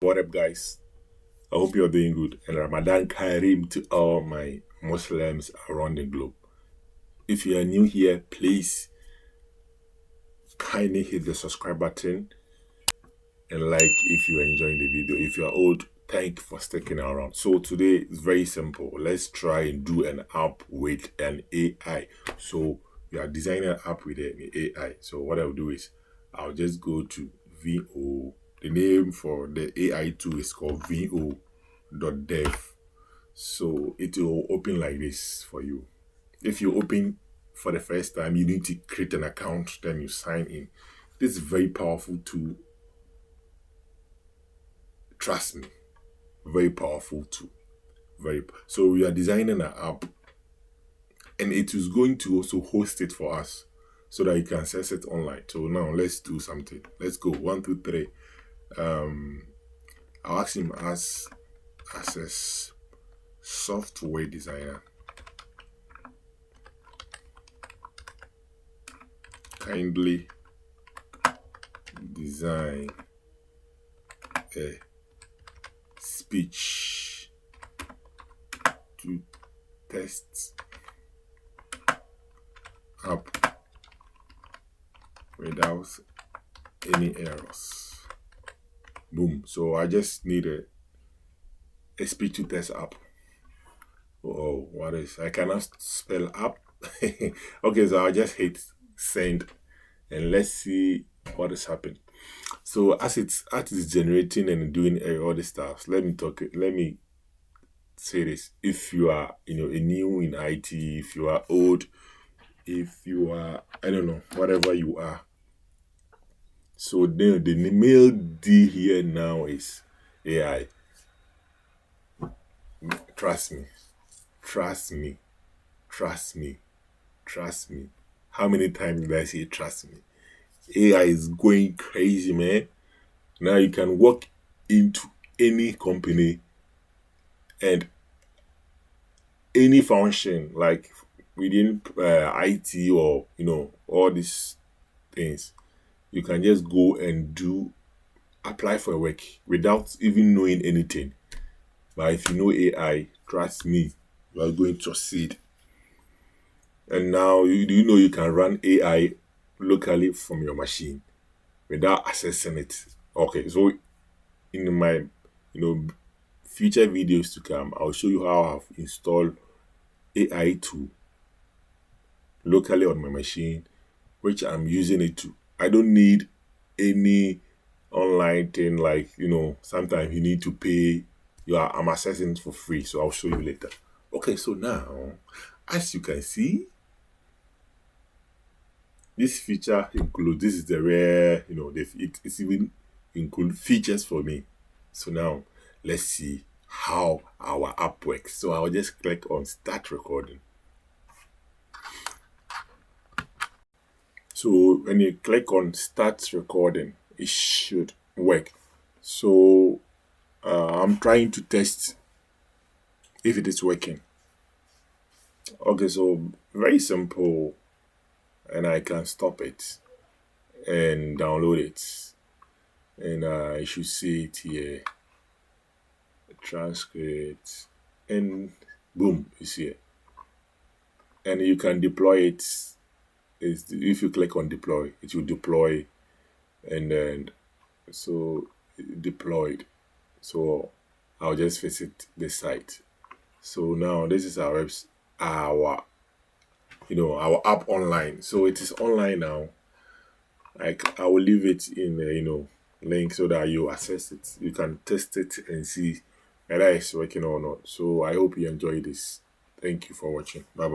What up, guys? I hope you're doing good, and Ramadan Kareem to all my Muslims around the globe. If you are new here, please kindly hit the subscribe button and like if you are enjoying the video. If you are old, thank you for sticking around. So today is very simple. Let's try and do an app with an AI. So we are designing an app with an AI. So what I'll do is I'll just go to VO. The name for the AI tool is called VO.dev. So it will open like this for you. If you open for the first time, you need to create an account, then you sign in. This is very powerful tool. Trust me, very powerful tool. So we are designing an app, and it is going to also host it for us so that you can access it online. So now let's do something. Let's go 1, 2, 3. I'll ask him as a software designer. Kindly design a speech to test app without any errors. Boom. So I just need a speech to test app. Oh, what is? I cannot spell app. Okay, so I'll just hit send and let's see what is happening. So as it's generating and doing all this stuff, let me say this. If you are a new in IT, if you are old, if you are I don't know, whatever you are. So the mail D here now is AI. Trust me. Trust me. Trust me. Trust me. How many times did I say trust me? AI is going crazy, man. Now you can walk into any company and any function, like within IT or all these things, you can just go and apply for work without even knowing anything. But if you know AI, trust me, you are going to succeed. And now you can run AI locally from your machine without accessing it. Okay, so in my future videos to come, I'll show you how I've installed AI tool locally on my machine, which I'm using it to. I don't need any online thing like sometimes you need to pay. I'm accessing it for free, so I'll show you later. Okay, so now as you can see, this feature includes, this is the rare, it's even include features for me. So now let's see how our app works. So I'll just click on start recording. So when you click on start recording, it should work. So I'm trying to test if it is working. Okay, so very simple, and I can stop it and download it, and you should see it here, transcript, and boom, it's here. And you can deploy it. If you click on deploy, it will deploy, and then so deployed. So I'll just visit the site. So now this is our app online. So it is online now. I will leave it in the link so that you access it. You can test it and see whether it's working or not. So I hope you enjoy this. Thank you for watching. Bye bye.